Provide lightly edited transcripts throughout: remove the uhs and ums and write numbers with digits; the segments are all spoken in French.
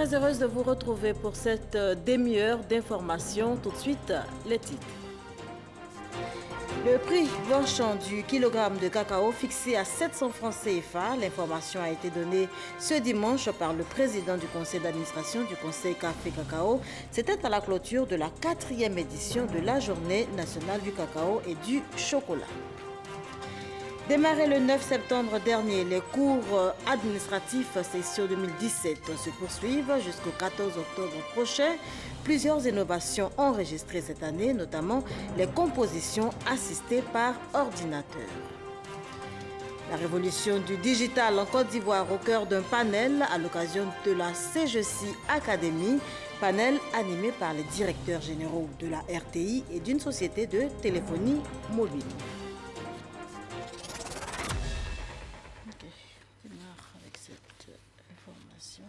très heureuse de vous retrouver pour cette demi-heure d'information. Tout de suite, les titres. Le prix marchand du kilogramme de cacao fixé à 700 francs CFA. L'information a été donnée ce dimanche par le président du conseil d'administration du Conseil Café Cacao. C'était à la clôture de la 4e édition de la Journée nationale du cacao et du chocolat. Démarré le 9 septembre dernier, les cours administratifs session 2017 se poursuivent jusqu'au 14 octobre prochain. Plusieurs innovations enregistrées cette année, notamment les compositions assistées par ordinateur. La révolution du digital en Côte d'Ivoire au cœur d'un panel à l'occasion de la CGC Academy, panel animé par les directeurs généraux de la RTI et d'une société de téléphonie mobile. Avec cette information.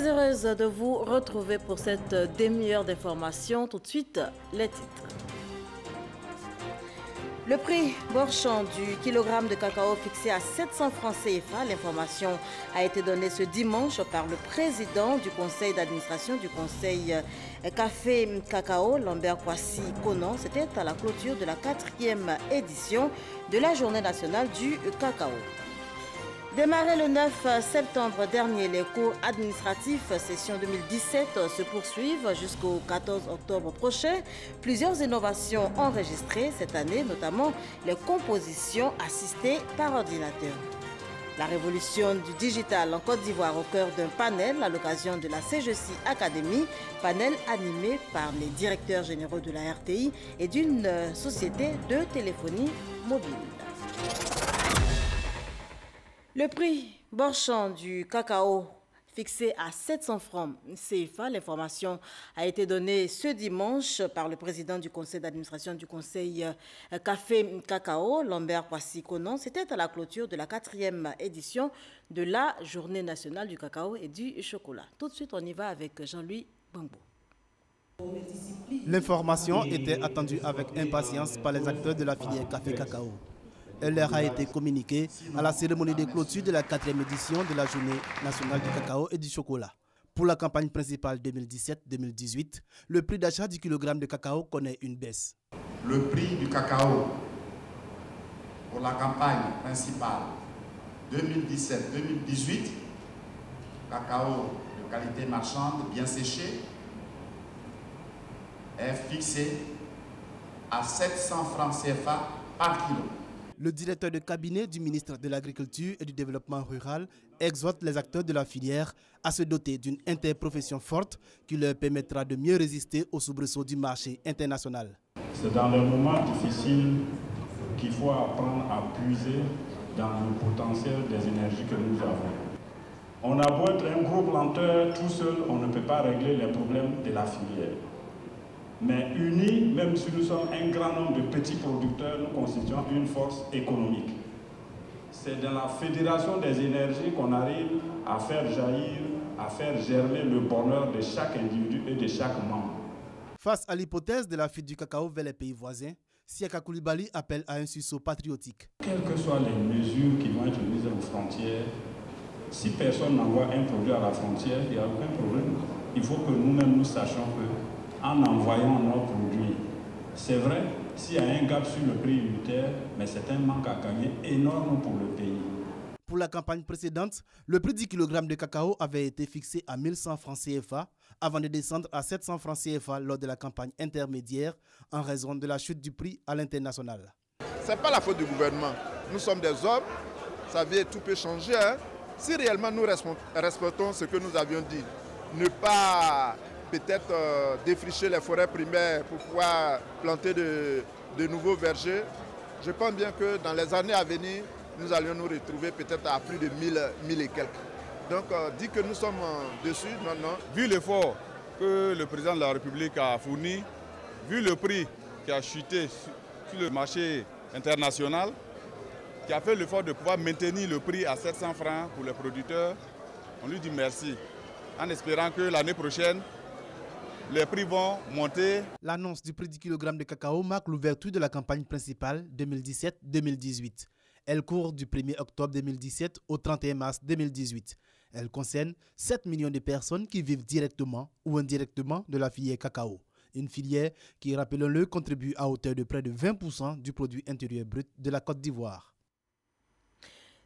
Très heureuse de vous retrouver pour cette demi-heure d'information. Tout de suite, les titres. Le prix marchand du kilogramme de cacao fixé à 700 francs CFA. L'information a été donnée ce dimanche par le président du conseil d'administration du conseil Café Cacao, Lambert Kwasi Konan. C'était à la clôture de la 4e édition de la Journée nationale du cacao. Démarré le 9 septembre dernier, les cours administratifs session 2017 se poursuivent jusqu'au 14 octobre prochain. Plusieurs innovations enregistrées cette année, notamment les compositions assistées par ordinateur. La révolution du digital en Côte d'Ivoire au cœur d'un panel à l'occasion de la CGC Academy, panel animé par les directeurs généraux de la RTI et d'une société de téléphonie mobile. Le prix marchand du cacao fixé à 700 francs CFA. L'information a été donnée ce dimanche par le président du conseil d'administration du conseil Café Cacao, Lambert Kwasi Konan. C'était à la clôture de la 4e édition de la Journée nationale du cacao et du chocolat. Tout de suite, on y va avec Jean-Louis Bangbo. L'information était attendue avec impatience par les acteurs de la filière Café Cacao. Elle leur a été communiquée à la cérémonie de clôture de la 4e édition de la Journée nationale du cacao et du chocolat. Pour la campagne principale 2017-2018, le prix d'achat du kilogramme de cacao connaît une baisse. Le prix du cacao pour la campagne principale 2017-2018, cacao de qualité marchande bien séché, est fixé à 700 francs CFA par kilo. Le directeur de cabinet du ministre de l'Agriculture et du Développement rural exhorte les acteurs de la filière à se doter d'une interprofession forte qui leur permettra de mieux résister aux soubresauts du marché international. C'est dans les moments difficiles qu'il faut apprendre à puiser dans le potentiel des énergies que nous avons. On a beau être un gros planteur, tout seul, on ne peut pas régler les problèmes de la filière. Mais unis, même si nous sommes un grand nombre de petits producteurs, nous constituons une force économique. C'est dans la fédération des énergies qu'on arrive à faire jaillir, à faire germer le bonheur de chaque individu et de chaque membre. Face à l'hypothèse de la fuite du cacao vers les pays voisins, Siaka Koulibaly appelle à un sursaut patriotique. Quelles que soient les mesures qui vont être mises aux frontières, si personne n'envoie un produit à la frontière, il n'y a aucun problème. Il faut que nous-mêmes nous sachions que en envoyant nos produits. C'est vrai, s'il y a un gap sur le prix unitaire, mais c'est un manque à gagner énorme pour le pays. Pour la campagne précédente, le prix du kilogramme de cacao avait été fixé à 1100 francs CFA avant de descendre à 700 francs CFA lors de la campagne intermédiaire en raison de la chute du prix à l'international. Ce n'est pas la faute du gouvernement. Nous sommes des hommes, ça veut dire tout peut changer. Si réellement nous respectons ce que nous avions dit, ne pas peut-être défricher les forêts primaires pour pouvoir planter de nouveaux vergers. Je pense bien que dans les années à venir, nous allions nous retrouver peut-être à plus de 1000 et quelques. Donc, dit que nous sommes dessus, non. Vu l'effort que le président de la République a fourni, vu le prix qui a chuté sur le marché international, qui a fait l'effort de pouvoir maintenir le prix à 700 francs pour les producteurs, on lui dit merci, en espérant que l'année prochaine, les prix vont monter. L'annonce du prix du kilogramme de cacao marque l'ouverture de la campagne principale 2017-2018. Elle court du 1er octobre 2017 au 31 mars 2018. Elle concerne 7 millions de personnes qui vivent directement ou indirectement de la filière cacao. Une filière qui, rappelons-le, contribue à hauteur de près de 20% du produit intérieur brut de la Côte d'Ivoire.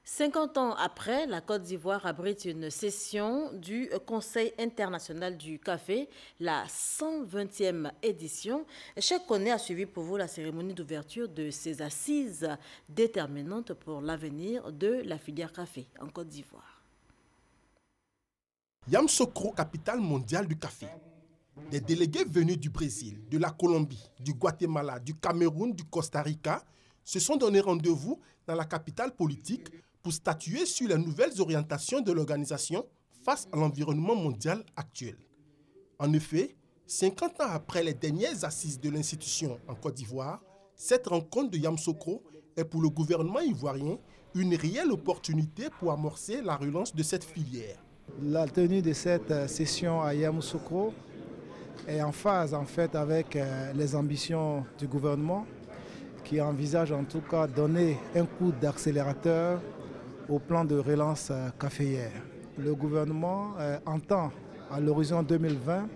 50 ans après, la Côte d'Ivoire abrite une session du Conseil international du café, la 120e édition. Cheikh Koné a suivi pour vous la cérémonie d'ouverture de ces assises déterminantes pour l'avenir de la filière café en Côte d'Ivoire. Yamoussoukro, capitale mondiale du café. Des délégués venus du Brésil, de la Colombie, du Guatemala, du Cameroun, du Costa Rica se sont donné rendez-vous dans la capitale politique pour statuer sur les nouvelles orientations de l'organisation face à l'environnement mondial actuel. En effet, 50 ans après les dernières assises de l'institution en Côte d'Ivoire, cette rencontre de Yamoussoukro est pour le gouvernement ivoirien une réelle opportunité pour amorcer la relance de cette filière. La tenue de cette session à Yamoussoukro est en phase en fait avec les ambitions du gouvernement qui envisage en tout cas donner un coup d'accélérateur au plan de relance caféière. Le gouvernement entend à l'horizon 2020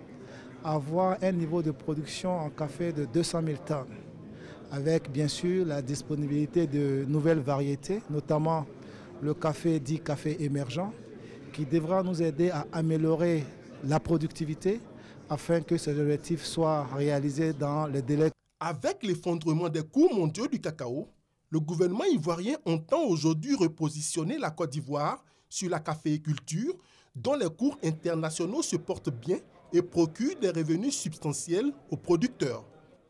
avoir un niveau de production en café de 200 000 tonnes, avec bien sûr la disponibilité de nouvelles variétés, notamment le café dit café émergent, qui devra nous aider à améliorer la productivité afin que ces objectifs soient réalisés dans les délais. Avec l'effondrement des cours mondiaux du cacao, le gouvernement ivoirien entend aujourd'hui repositionner la Côte d'Ivoire sur la caféiculture, dont les cours internationaux se portent bien et procurent des revenus substantiels aux producteurs.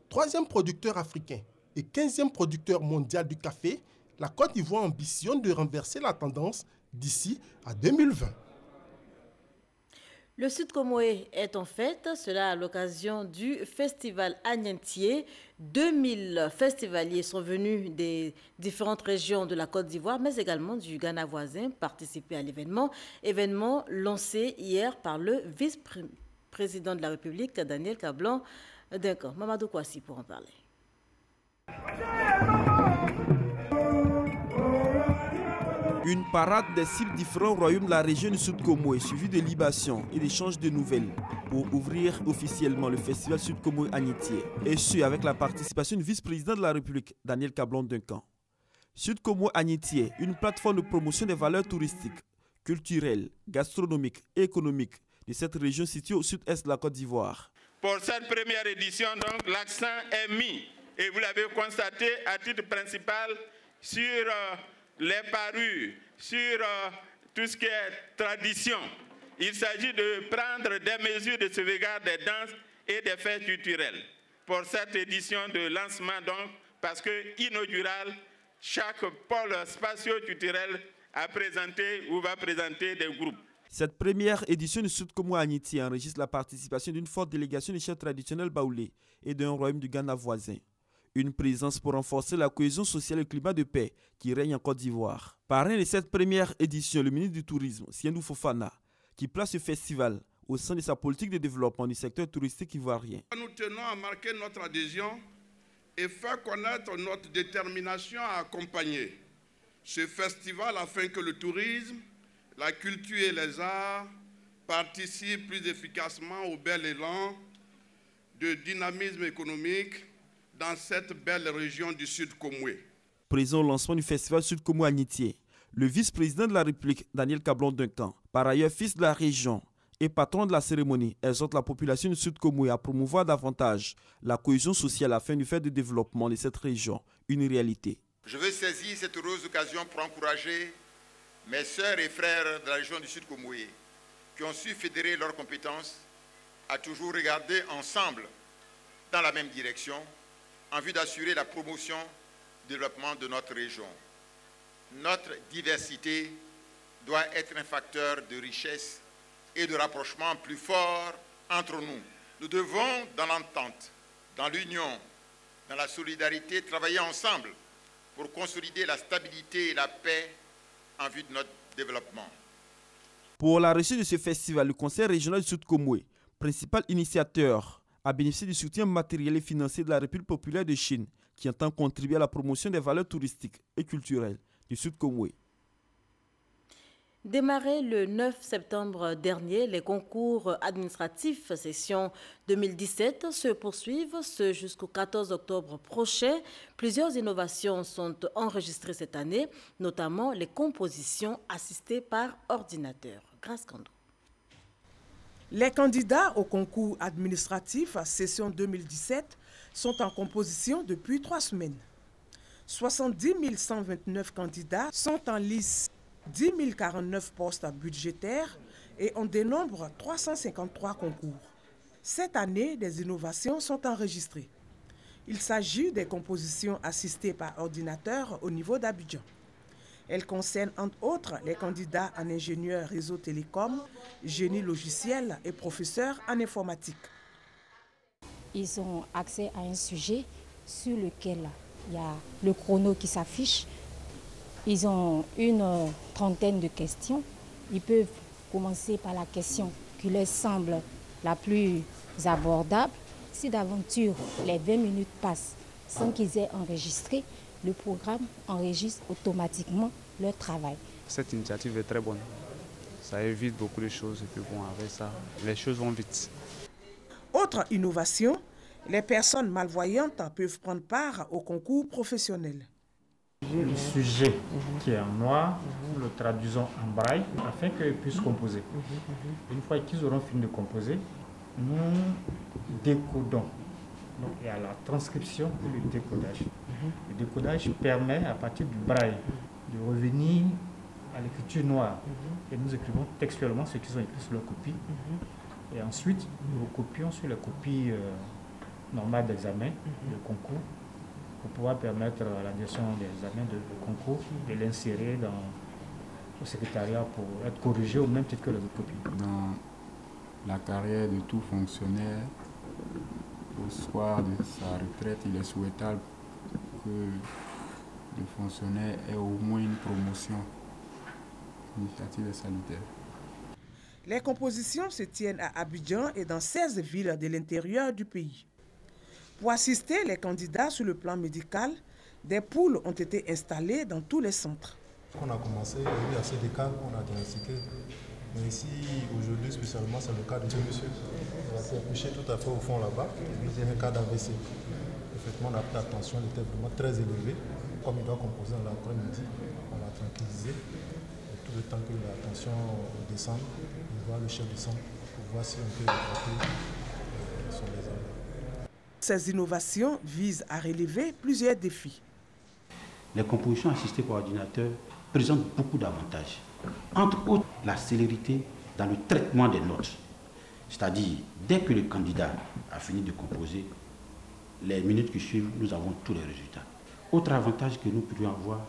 Troisième producteur africain et 15e producteur mondial du café, la Côte d'Ivoire ambitionne de renverser la tendance d'ici à 2020. Le Sud Comoé est en fête, cela à l'occasion du festival Agnentier. 2000 festivaliers sont venus des différentes régions de la Côte d'Ivoire, mais également du Ghana voisin, participer à événement lancé hier par le vice-président de la République, Daniel Kablan-Duncan. Mamadou Kouassi pour en parler. Une parade des 6 différents royaumes de la région du Sud Comoé, suivie de libations et d'échanges de nouvelles pour ouvrir officiellement le festival Sud Comoé Agnentier, et ce avec la participation du vice-président de la République, Daniel Kablan-Duncan. Sud Comoé Agnentier, une plateforme de promotion des valeurs touristiques, culturelles, gastronomiques et économiques de cette région située au sud-est de la Côte d'Ivoire. Pour cette première édition, donc, l'accent est mis, et vous l'avez constaté à titre principal, sur les parures, sur tout ce qui est tradition. Il s'agit de prendre des mesures de sauvegarde des danses et des fêtes culturelles. Pour cette édition de lancement, donc, parce que inaugural, chaque pôle spatio-culturel a présenté ou va présenter des groupes. Cette première édition du Sud Comoé Agnentier enregistre la participation d'une forte délégation des chefs traditionnels baoulés et d'un royaume du Ghana voisin. Une présence pour renforcer la cohésion sociale et le climat de paix qui règne en Côte d'Ivoire. Parrain de cette première édition, le ministre du Tourisme, Siendou Fofana, qui place ce festival au sein de sa politique de développement du secteur touristique ivoirien. Nous tenons à marquer notre adhésion et faire connaître notre détermination à accompagner ce festival afin que le tourisme, la culture et les arts participent plus efficacement au bel élan de dynamisme économique dans cette belle région du Sud Comoé. Présent au lancement du festival Sud Comoé Agnentier, le vice-président de la République, Daniel Kablan-Duncan, par ailleurs fils de la région et patron de la cérémonie, exhorte la population du Sud Comoé à promouvoir davantage la cohésion sociale afin de faire du développement de cette région une réalité. Je veux saisir cette heureuse occasion pour encourager mes sœurs et frères de la région du Sud Comoé qui ont su fédérer leurs compétences à toujours regarder ensemble dans la même direction en vue d'assurer la promotion du développement de notre région. Notre diversité doit être un facteur de richesse et de rapprochement plus fort entre nous. Nous devons, dans l'entente, dans l'union, dans la solidarité, travailler ensemble pour consolider la stabilité et la paix en vue de notre développement. Pour la réussite de ce festival, le Conseil régional du Sud Comoé, principal initiateur, a bénéficié du soutien matériel et financier de la République populaire de Chine, qui entend contribuer à la promotion des valeurs touristiques et culturelles du Sud Comoé. Démarré le 9 septembre dernier, les concours administratifs session 2017 se poursuivent jusqu'au 14 octobre prochain. Plusieurs innovations sont enregistrées cette année, notamment les compositions assistées par ordinateur. Grâce Kando. Les candidats au concours administratif session 2017 sont en composition depuis 3 semaines. 70 129 candidats sont en lice, 10 049 postes budgétaires et on dénombre 353 concours. Cette année, des innovations sont enregistrées. Il s'agit des compositions assistées par ordinateur au niveau d'Abidjan. Elles concernent entre autres les candidats en ingénieur réseau télécom, génie logiciel et professeurs en informatique. Ils ont accès à un sujet sur lequel il y a le chrono qui s'affiche. Ils ont une trentaine de questions. Ils peuvent commencer par la question qui leur semble la plus abordable. Si d'aventure les 20 minutes passent sans qu'ils aient enregistré, le programme enregistre automatiquement leur travail. Cette initiative est très bonne. Ça évite beaucoup de choses et puis bon, avec ça, les choses vont vite. Autre innovation, les personnes malvoyantes peuvent prendre part au concours professionnel. Le sujet qui est en noir, nous le traduisons en braille afin qu'ils puissent composer. Une fois qu'ils auront fini de composer, nous décodons. Donc il y a la transcription et le décodage. Le décodage permet à partir du braille de revenir à l'écriture noire. Et nous écrivons textuellement ce qu'ils ont écrit sur leur copie. Et ensuite, nous recopions sur les copies normales d'examen, de concours, pour pouvoir permettre à la direction des examens de concours de l'insérer au secrétariat pour être corrigé au même titre que les autres copies. Dans la carrière de tout fonctionnaire, au soir de sa retraite, il est souhaitable que le fonctionnaire ait au moins une promotion. L'initiative est salutaire. Les compositions se tiennent à Abidjan et dans 16 villes de l'intérieur du pays. Pour assister les candidats sur le plan médical, des poules ont été installées dans tous les centres. On a commencé, il y a eu assez de cas, on a diagnostiqué. Mais ici, aujourd'hui spécialement, c'est le cas de ce monsieur. Il a été accouché tout à fait au fond là-bas. C'est un cas d'AVC. Effectivement, on a pris attention, il était vraiment très élevé. Comme il doit composer dans l'après-midi, on l'a tranquillisé. Et tout le temps que la tension descend, on voit le chef de centre pour voir si on peut le traiter son examen. Ces innovations visent à relever plusieurs défis. Les compositions assistées par ordinateur présentent beaucoup d'avantages. Entre autres, la célérité dans le traitement des notes. C'est-à-dire, dès que le candidat a fini de composer, les minutes qui suivent, nous avons tous les résultats. Autre avantage que nous pourrions avoir,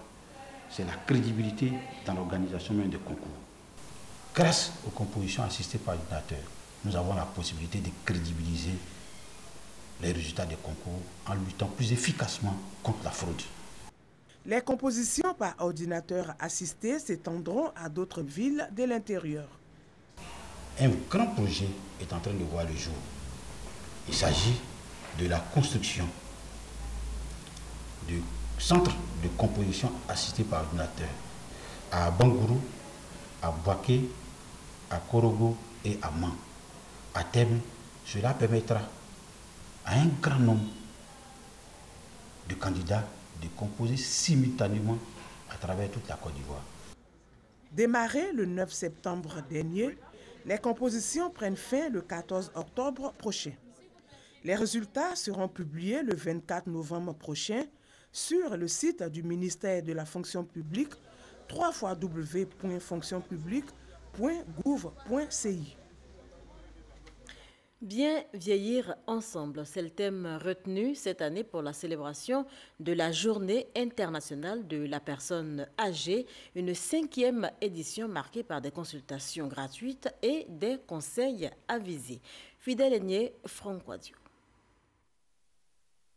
c'est la crédibilité dans l'organisation même des concours. Grâce aux compositions assistées par ordinateur, nous avons la possibilité de crédibiliser les résultats des concours en luttant plus efficacement contre la fraude. Les compositions par ordinateur assisté s'étendront à d'autres villes de l'intérieur. Un grand projet est en train de voir le jour. Il s'agit de la construction du centre de composition assisté par ordinateur à Bangourou, à Boaké, à Korogo et à Man. À terme, cela permettra à un grand nombre de candidats de composer simultanément à travers toute la Côte d'Ivoire. Démarré le 9 septembre dernier, les compositions prennent fin le 14 octobre prochain. Les résultats seront publiés le 24 novembre prochain sur le site du ministère de la fonction publique www.fonctionpublique.gouv.ci. Bien vieillir ensemble, c'est le thème retenu cette année pour la célébration de la Journée internationale de la personne âgée, une 5e édition marquée par des consultations gratuites et des conseils avisés. Fidèle Aigné, Franck Quadio.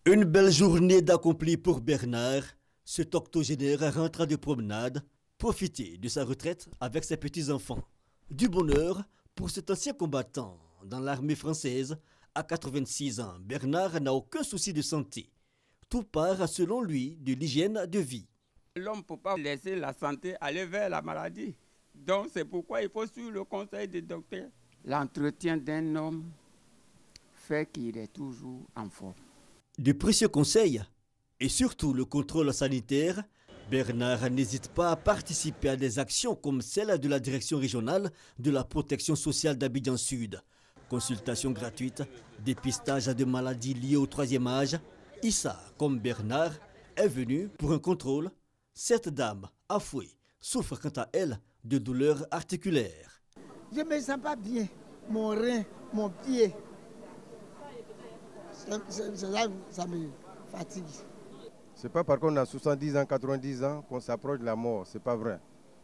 Une belle journée d'accompli pour Bernard. Cet octogénaire rentre de promenade, profiter de sa retraite avec ses petits-enfants. Du bonheur pour cet ancien combattant. Dans l'armée française, à 86 ans, Bernard n'a aucun souci de santé. Tout part, selon lui, de l'hygiène de vie. L'homme ne peut pas laisser la santé aller vers la maladie. Donc c'est pourquoi il faut suivre le conseil des docteurs. L'entretien d'un homme fait qu'il est toujours en forme. De précieux conseils et surtout le contrôle sanitaire, Bernard n'hésite pas à participer à des actions comme celle de la direction régionale de la protection sociale d'Abidjan Sud. Consultation gratuite, dépistage de maladies liées au 3e âge. Issa, comme Bernard, est venue pour un contrôle. Cette dame, Afoué, souffre quant à elle de douleurs articulaires. Je ne me sens pas bien, mon rein, mon pied. Ça me fatigue. Ce n'est pas parce qu'on a 70 ans, 90 ans qu'on s'approche de la mort, ce n'est pas vrai.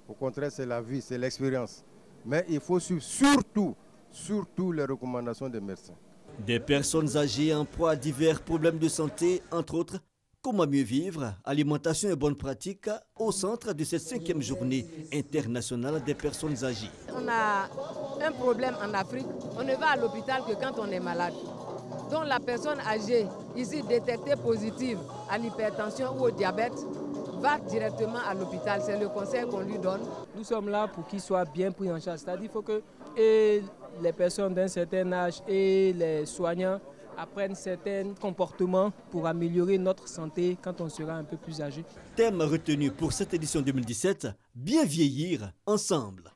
Au contraire, c'est la vie, c'est l'expérience. Mais il faut suivre surtout les recommandations des médecins. Des personnes âgées en proie à divers problèmes de santé, entre autres Comment mieux vivre? Alimentation et bonnes pratiques au centre de cette 5e journée internationale des personnes âgées. On a un problème en Afrique, on ne va à l'hôpital que quand on est malade. Donc la personne âgée, ici détectée positive à l'hypertension ou au diabète, va directement à l'hôpital. C'est le conseil qu'on lui donne. Nous sommes là pour qu'il soit bien pris en charge. C'est-à-dire qu'il faut que et les personnes d'un certain âge et les soignants apprennent certains comportements pour améliorer notre santé quand on sera un peu plus âgé. Thème retenu pour cette édition 2017, bien vieillir ensemble.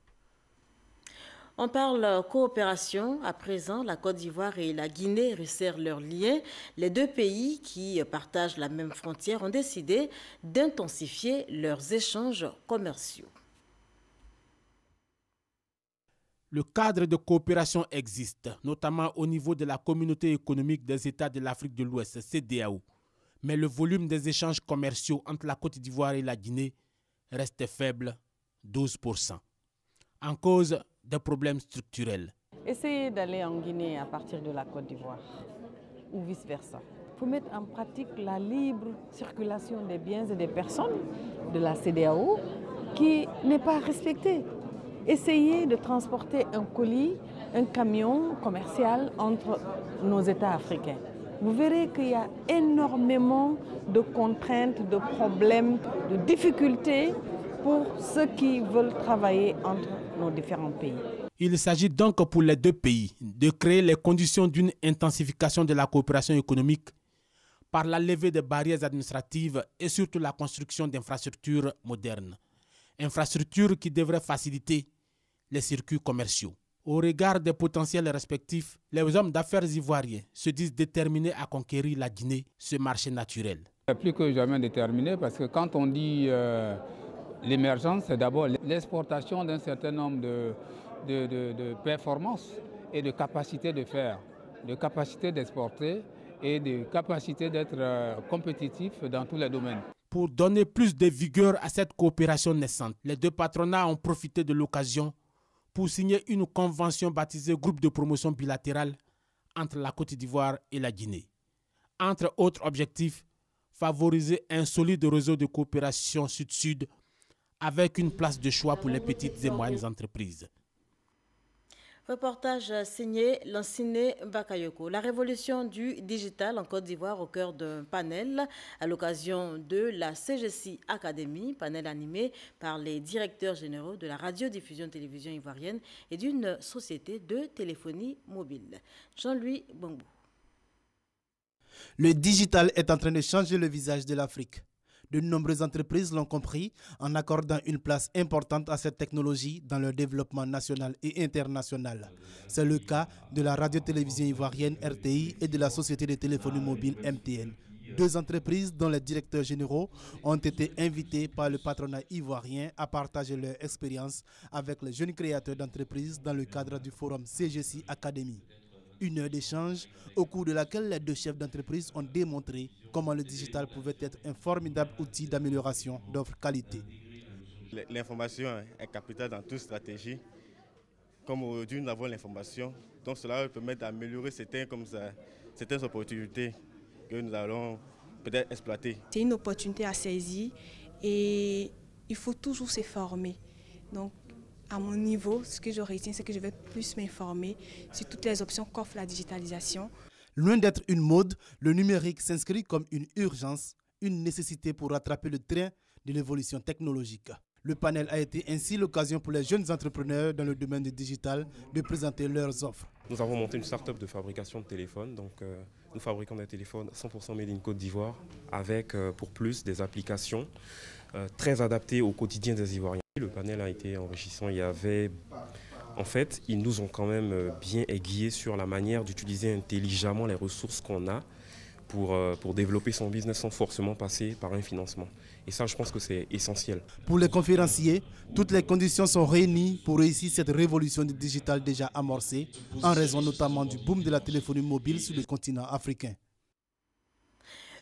On parle coopération. À présent, la Côte d'Ivoire et la Guinée resserrent leurs liens. Les deux pays qui partagent la même frontière ont décidé d'intensifier leurs échanges commerciaux. Le cadre de coopération existe, notamment au niveau de la communauté économique des États de l'Afrique de l'Ouest, CEDEAO. Mais le volume des échanges commerciaux entre la Côte d'Ivoire et la Guinée reste faible, 12%. En cause des problèmes structurels. Essayez d'aller en Guinée à partir de la Côte d'Ivoire ou vice-versa. Il faut mettre en pratique la libre circulation des biens et des personnes de la CEDEAO qui n'est pas respectée. Essayez de transporter un colis, un camion commercial entre nos États africains. Vous verrez qu'il y a énormément de contraintes, de problèmes, de difficultés pour ceux qui veulent travailler entre nos différents pays. Il s'agit donc pour les deux pays de créer les conditions d'une intensification de la coopération économique par la levée des barrières administratives et surtout la construction d'infrastructures modernes. Infrastructures qui devraient faciliter les circuits commerciaux. Au regard des potentiels respectifs, les hommes d'affaires ivoiriens se disent déterminés à conquérir la Guinée, ce marché naturel. Plus que jamais déterminés parce que quand on dit l'émergence, c'est d'abord l'exportation d'un certain nombre de performances et de capacités de faire, de capacités d'exporter et de capacités d'être compétitif dans tous les domaines. Pour donner plus de vigueur à cette coopération naissante, les deux patronats ont profité de l'occasion pour signer une convention baptisée Groupe de promotion bilatérale entre la Côte d'Ivoire et la Guinée. Entre autres objectifs, favoriser un solide réseau de coopération sud-sud avec une place de choix pour les petites et moyennes entreprises. Reportage signé Lanciné Bakayoko. La révolution du digital en Côte d'Ivoire au cœur d'un panel à l'occasion de la CGC Academy, panel animé par les directeurs généraux de la radiodiffusion-télévision ivoirienne et d'une société de téléphonie mobile. Jean-Louis Bongbo. Le digital est en train de changer le visage de l'Afrique. De nombreuses entreprises l'ont compris en accordant une place importante à cette technologie dans leur développement national et international. C'est le cas de la radio-télévision ivoirienne RTI et de la société de téléphonie mobile MTN. Deux entreprises dont les directeurs généraux ont été invités par le patronat ivoirien à partager leur expérience avec les jeunes créateurs d'entreprises dans le cadre du forum CGC Academy. Une heure d'échange au cours de laquelle les deux chefs d'entreprise ont démontré comment le digital pouvait être un formidable outil d'amélioration d'offres qualité. L'information est capitale dans toute stratégie. Comme aujourd'hui nous avons l'information, donc cela va permettre d'améliorer certaines opportunités que nous allons peut-être exploiter. C'est une opportunité à saisir et il faut toujours se former. Donc, à mon niveau, ce que je retiens, c'est que je vais plus m'informer sur toutes les options qu'offre la digitalisation. Loin d'être une mode, le numérique s'inscrit comme une urgence, une nécessité pour rattraper le train de l'évolution technologique. Le panel a été ainsi l'occasion pour les jeunes entrepreneurs dans le domaine du digital de présenter leurs offres. Nous avons monté une start-up de fabrication de téléphones. Donc, nous fabriquons des téléphones 100% made in Côte d'Ivoire avec, pour plus, des applications très adaptées au quotidien des Ivoiriens. Le panel a été enrichissant. Ils nous ont quand même bien aiguillés sur la manière d'utiliser intelligemment les ressources qu'on a pour développer son business sans forcément passer par un financement. Et ça, je pense que c'est essentiel. Pour les conférenciers, toutes les conditions sont réunies pour réussir cette révolution du digital déjà amorcée, en raison notamment du boom de la téléphonie mobile sur le continent africain.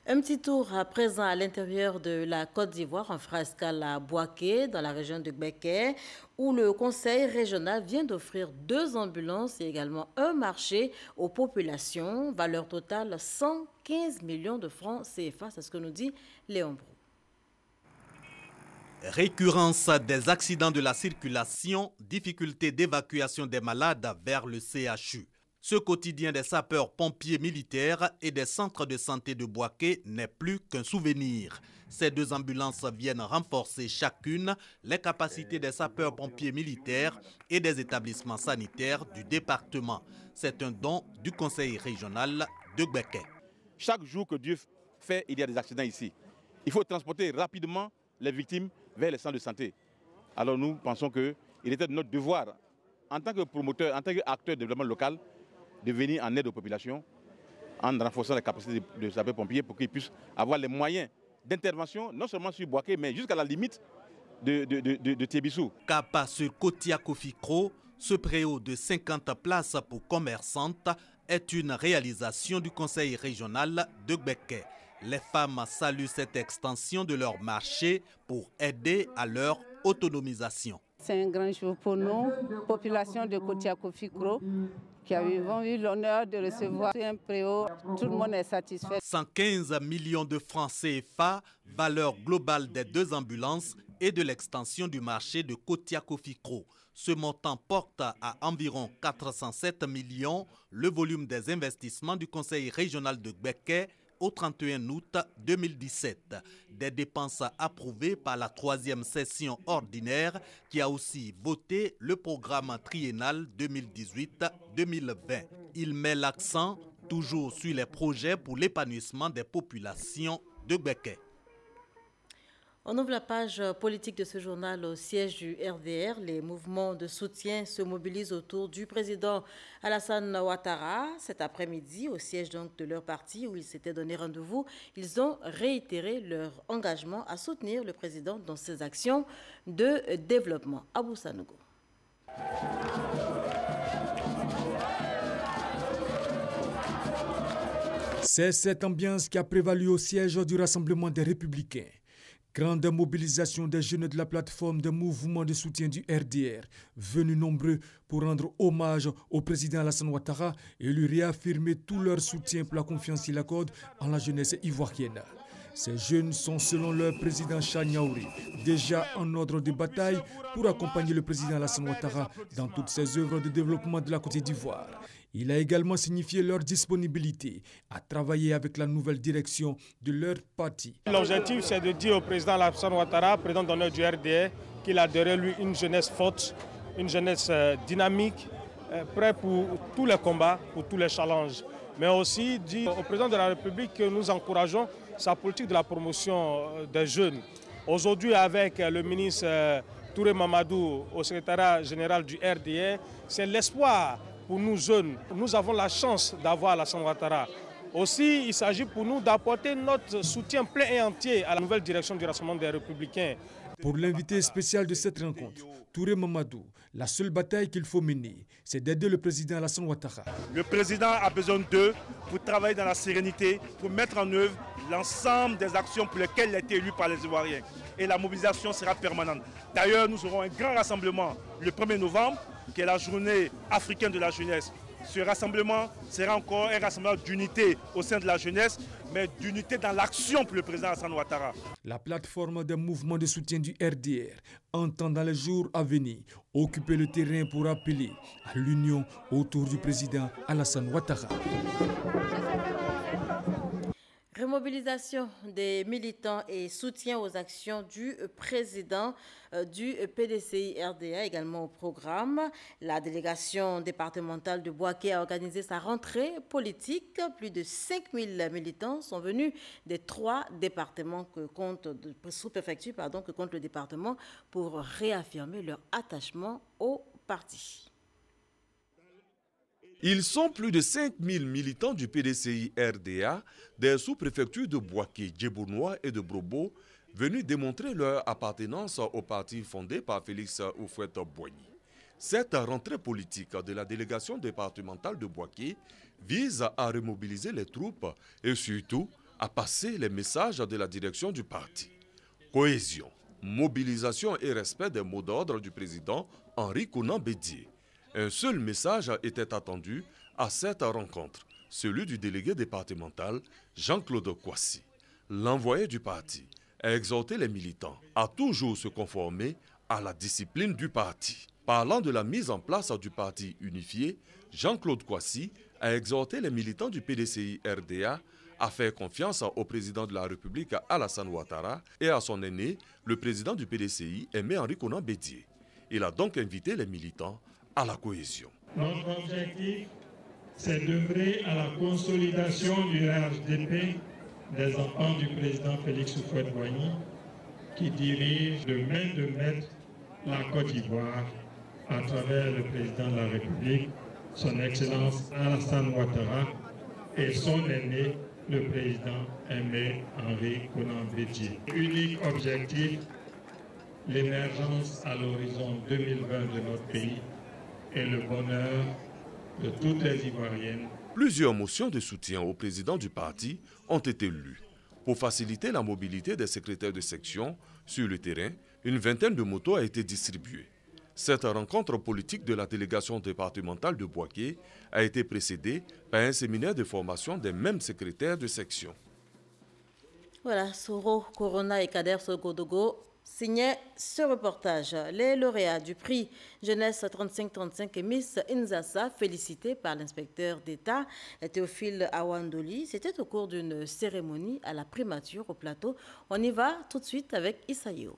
Un petit tour à présent à l'intérieur de la Côte d'Ivoire, en fera escale à Boaké, dans la région de Gbeke, où le conseil régional vient d'offrir 2 ambulances et également un marché aux populations, valeur totale 115 millions de francs CFA, c'est ce que nous dit Léon Brou. Récurrence des accidents de la circulation, difficulté d'évacuation des malades vers le CHU. Ce quotidien des sapeurs-pompiers militaires et des centres de santé de Boaké n'est plus qu'un souvenir. Ces 2 ambulances viennent renforcer chacune les capacités des sapeurs-pompiers militaires et des établissements sanitaires du département. C'est un don du conseil régional de Gbeke. Chaque jour que Dieu fait, il y a des accidents ici. Il faut transporter rapidement les victimes vers les centres de santé. Alors nous pensons qu'il était de notre devoir, en tant que promoteur, en tant qu'acteur de développement local, de venir en aide aux populations en renforçant les capacités de sapeurs-pompiers pour qu'ils puissent avoir les moyens d'intervention, non seulement sur Boaké, mais jusqu'à la limite de Tiébissou. Capa sur Kotia Kofikro, ce préau de 50 places pour commerçantes est une réalisation du conseil régional de Gbeke. Les femmes saluent cette extension de leur marché pour aider à leur autonomisation. C'est un grand jour pour nous, population de Kotia Kofikro, qui avons eu l'honneur de recevoir un préau. Tout le monde est satisfait. 115 millions de francs CFA, valeur globale des 2 ambulances et de l'extension du marché de Kotia Kofikro. Ce montant porte à environ 407 millions le volume des investissements du conseil régional de Gbeke au 31 août 2017. Des dépenses approuvées par la 3e session ordinaire qui a aussi voté le programme triennal 2018-2020. Il met l'accent toujours sur les projets pour l'épanouissement des populations de Gbeke. On ouvre la page politique de ce journal au siège du RDR. Les mouvements de soutien se mobilisent autour du président Alassane Ouattara. Cet après-midi, au siège donc de leur parti où ils s'étaient donné rendez-vous, ils ont réitéré leur engagement à soutenir le président dans ses actions de développement. Abou Sanogo. C'est cette ambiance qui a prévalu au siège du Rassemblement des Républicains. Grande mobilisation des jeunes de la plateforme de mouvement de soutien du RDR, venus nombreux pour rendre hommage au président Alassane Ouattara et lui réaffirmer tout leur soutien pour la confiance qu'il accorde en la jeunesse ivoirienne. Ces jeunes sont, selon leur président Chagnaouri, déjà en ordre de bataille pour accompagner le président Alassane Ouattara dans toutes ses œuvres de développement de la Côte d'Ivoire. Il a également signifié leur disponibilité à travailler avec la nouvelle direction de leur parti. L'objectif, c'est de dire au président Alassane Ouattara, président d'honneur du RDR, qu'il a derrière lui une jeunesse forte, une jeunesse dynamique, prête pour tous les combats, pour tous les challenges. Mais aussi dire au président de la République que nous encourageons sa politique de la promotion des jeunes. Aujourd'hui, avec le ministre Touré Mamadou au secrétariat général du RDR, c'est l'espoir pour nous jeunes. Nous avons la chance d'avoir Alassane Ouattara. Aussi, il s'agit pour nous d'apporter notre soutien plein et entier à la nouvelle direction du Rassemblement des Républicains. Pour l'invité spécial de cette rencontre, Touré Mamadou, la seule bataille qu'il faut mener, c'est d'aider le président Alassane Ouattara. Le président a besoin d'eux pour travailler dans la sérénité, pour mettre en œuvre l'ensemble des actions pour lesquelles il a été élu par les Ivoiriens. Et la mobilisation sera permanente. D'ailleurs, nous aurons un grand rassemblement le 1er novembre, qui est la journée africaine de la jeunesse. Ce rassemblement sera encore un rassemblement d'unité au sein de la jeunesse, mais d'unité dans l'action pour le président Alassane Ouattara. La plateforme des mouvements de soutien du RDR entend dans les jours à venir occuper le terrain pour appeler à l'union autour du président Alassane Ouattara. Remobilisation des militants et soutien aux actions du président du PDCI RDA également au programme. La délégation départementale de Boaké a organisé sa rentrée politique. Plus de 5000 militants sont venus des 3 départements que compte, sous-préfectures que compte le département pour réaffirmer leur attachement au parti. Ils sont plus de 5000 militants du PDCI RDA, des sous-préfectures de Boaké, Djebounois et de Brobo, venus démontrer leur appartenance au parti fondé par Félix Houphouët-Boigny. Cette rentrée politique de la délégation départementale de Boaké vise à remobiliser les troupes et surtout a passé les messages de la direction du parti. Cohésion, mobilisation et respect des mots d'ordre du président Henri Konan Bédié. Un seul message était attendu à cette rencontre, celui du délégué départemental Jean-Claude Kwasi. L'envoyé du parti a exhorté les militants à toujours se conformer à la discipline du parti. Parlant de la mise en place du parti unifié, Jean-Claude Kwasi a exhorté les militants du PDCI-RDA à faire confiance au président de la République Alassane Ouattara et à son aîné, le président du PDCI, Aimé Henri Konan Bédié. Il a donc invité les militants à la cohésion. Notre objectif, c'est d'œuvrer à la consolidation du RHDP des enfants du président Félix Houphouët-Boigny, qui dirige de main de maître la Côte d'Ivoire à travers le président de la République, son Excellence Alassane Ouattara, et son aîné, le président Aimé Henri Konan Bédié. Unique objectif, l'émergence à l'horizon 2020 de notre pays et le bonheur de toutes les Ivoiriennes. Plusieurs motions de soutien au président du parti ont été lues. Pour faciliter la mobilité des secrétaires de section sur le terrain, une vingtaine de motos a été distribuée. Cette rencontre politique de la délégation départementale de Bouaké a été précédée par un séminaire de formation des mêmes secrétaires de section. Voilà, Soro Corona et Kader Sogodogo signaient ce reportage. Les lauréats du prix Jeunesse 35-35 et Miss Inzassa, félicités par l'inspecteur d'État Théophile Awandoli. C'était au cours d'une cérémonie à la primature au plateau. On y va tout de suite avec Isaïo.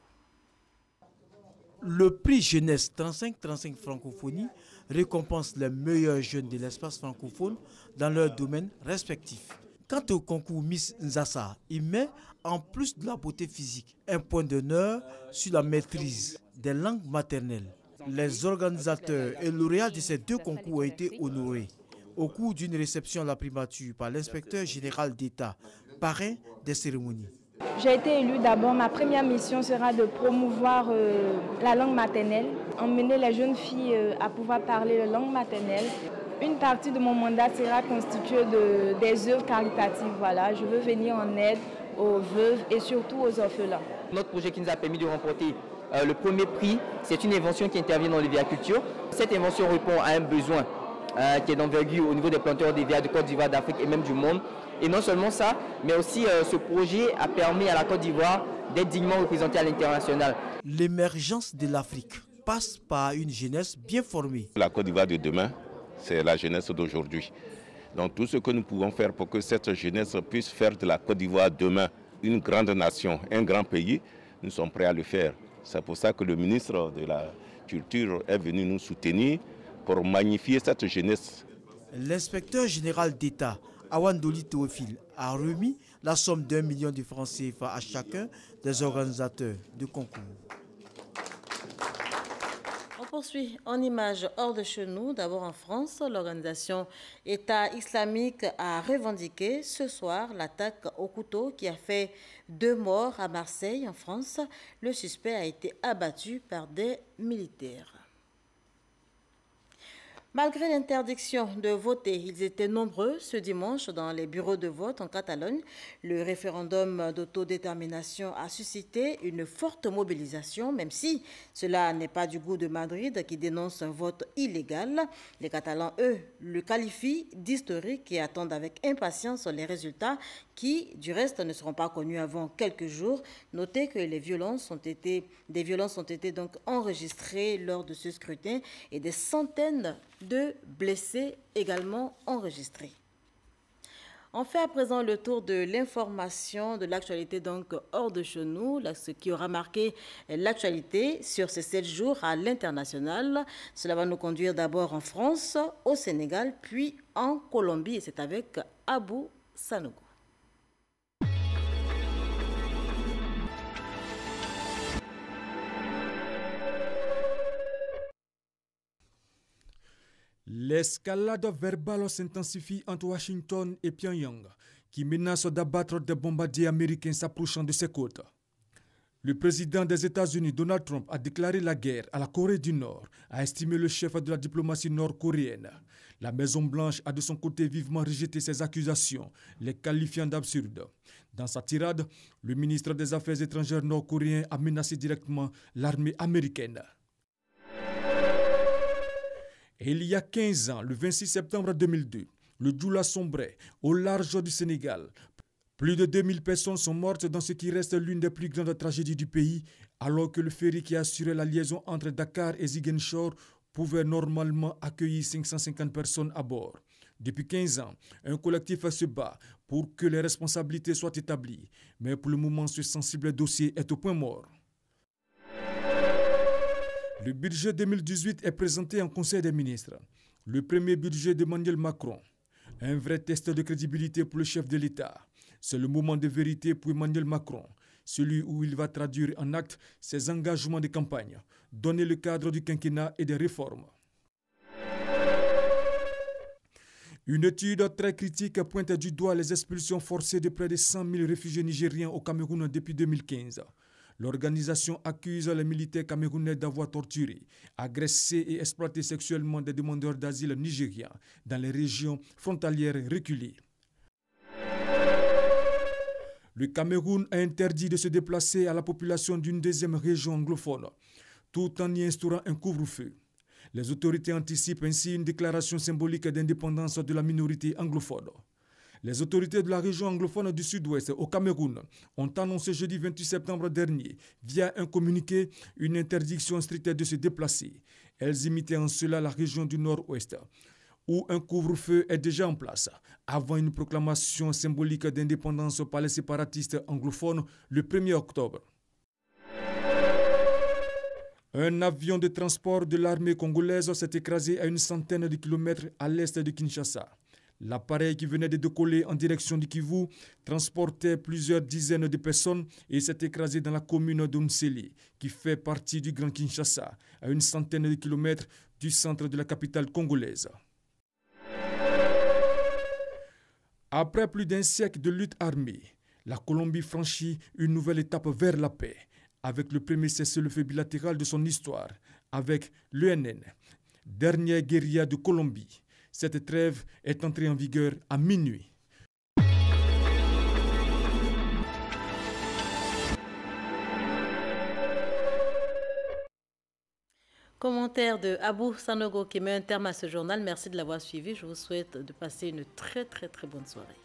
Le prix Jeunesse 35-35 Francophonie récompense les meilleurs jeunes de l'espace francophone dans leurs domaines respectifs. Quant au concours Miss Nzassa, il met, en plus de la beauté physique, un point d'honneur sur la maîtrise des langues maternelles. Les organisateurs et lauréats de ces deux concours ont été honorés au cours d'une réception à la primature par l'inspecteur général d'État, parrain des cérémonies. J'ai été élue d'abord. Ma première mission sera de promouvoir la langue maternelle, emmener les jeunes filles à pouvoir parler la langue maternelle. Une partie de mon mandat sera constituée des œuvres caritatives. Voilà, je veux venir en aide aux veuves et surtout aux orphelins. Notre projet qui nous a permis de remporter le premier prix, c'est une invention qui intervient dans l'héliculture. Cette invention répond à un besoin qui est d'envergure au niveau des planteurs d'hélia de Côte d'Ivoire, d'Afrique et même du monde. Et non seulement ça, mais aussi ce projet a permis à la Côte d'Ivoire d'être dignement représentée à l'international. L'émergence de l'Afrique passe par une jeunesse bien formée. La Côte d'Ivoire de demain, c'est la jeunesse d'aujourd'hui. Donc tout ce que nous pouvons faire pour que cette jeunesse puisse faire de la Côte d'Ivoire demain une grande nation, un grand pays, nous sommes prêts à le faire. C'est pour ça que le ministre de la Culture est venu nous soutenir pour magnifier cette jeunesse. L'inspecteur général d'État, Awandoli Théophile, a remis la somme d'1 million de francs CFA à chacun des organisateurs de concours. On poursuit en images hors de chez nous. D'abord en France, l'organisation État islamique a revendiqué ce soir l'attaque au couteau qui a fait 2 morts à Marseille, en France. Le suspect a été abattu par des militaires. Malgré l'interdiction de voter, ils étaient nombreux ce dimanche dans les bureaux de vote en Catalogne. Le référendum d'autodétermination a suscité une forte mobilisation, même si cela n'est pas du goût de Madrid qui dénonce un vote illégal. Les Catalans, eux, le qualifient d'historique et attendent avec impatience les résultats qui, du reste, ne seront pas connus avant quelques jours. Notez que des violences ont été donc enregistrées lors de ce scrutin et des centaines de blessés également enregistrés. On fait à présent le tour de l'information, de l'actualité donc hors de chez nous, ce qui aura marqué l'actualité sur ces 7 jours à l'international. Cela va nous conduire d'abord en France, au Sénégal, puis en Colombie, et c'est avec Abou Sanogo. L'escalade verbale s'intensifie entre Washington et Pyongyang, qui menace d'abattre des bombardiers américains s'approchant de ses côtes. Le président des États-Unis, Donald Trump, a déclaré la guerre à la Corée du Nord, a estimé le chef de la diplomatie nord-coréenne. La Maison-Blanche a de son côté vivement rejeté ces accusations, les qualifiant d'absurdes. Dans sa tirade, le ministre des Affaires étrangères nord-coréen a menacé directement l'armée américaine. Et il y a 15 ans, le 26 septembre 2002, le Djoula sombrait au large du Sénégal. Plus de 2000 personnes sont mortes dans ce qui reste l'une des plus grandes tragédies du pays, alors que le ferry qui assurait la liaison entre Dakar et Ziguinchor pouvait normalement accueillir 550 personnes à bord. Depuis 15 ans, un collectif se bat pour que les responsabilités soient établies. Mais pour le moment, ce sensible dossier est au point mort. Le budget 2018 est présenté en Conseil des ministres. Le premier budget d'Emmanuel Macron. Un vrai test de crédibilité pour le chef de l'État. C'est le moment de vérité pour Emmanuel Macron, celui où il va traduire en actes ses engagements de campagne, donner le cadre du quinquennat et des réformes. Une étude très critique pointe du doigt les expulsions forcées de près de 100 000 réfugiés nigériens au Cameroun depuis 2015. L'organisation accuse les militaires camerounais d'avoir torturé, agressé et exploité sexuellement des demandeurs d'asile nigériens dans les régions frontalières reculées. Le Cameroun a interdit de se déplacer à la population d'une deuxième région anglophone, tout en y instaurant un couvre-feu. Les autorités anticipent ainsi une déclaration symbolique d'indépendance de la minorité anglophone. Les autorités de la région anglophone du Sud-Ouest au Cameroun ont annoncé jeudi 28 septembre dernier, via un communiqué, une interdiction stricte de se déplacer. Elles imitaient en cela la région du Nord-Ouest, où un couvre-feu est déjà en place, avant une proclamation symbolique d'indépendance par les séparatistes anglophones le 1er octobre. Un avion de transport de l'armée congolaise s'est écrasé à une centaine de kilomètres à l'est de Kinshasa. L'appareil qui venait de décoller en direction du Kivu transportait plusieurs dizaines de personnes et s'est écrasé dans la commune d'Umseli, qui fait partie du Grand Kinshasa, à une centaine de kilomètres du centre de la capitale congolaise. Après plus d'un siècle de lutte armée, la Colombie franchit une nouvelle étape vers la paix, avec le premier cessez-le-feu bilatéral de son histoire, avec l'UNN, dernière guérilla de Colombie. Cette trêve est entrée en vigueur à minuit. Commentaire de Abou Sanogo qui met un terme à ce journal. Merci de l'avoir suivi. Je vous souhaite de passer une très bonne soirée.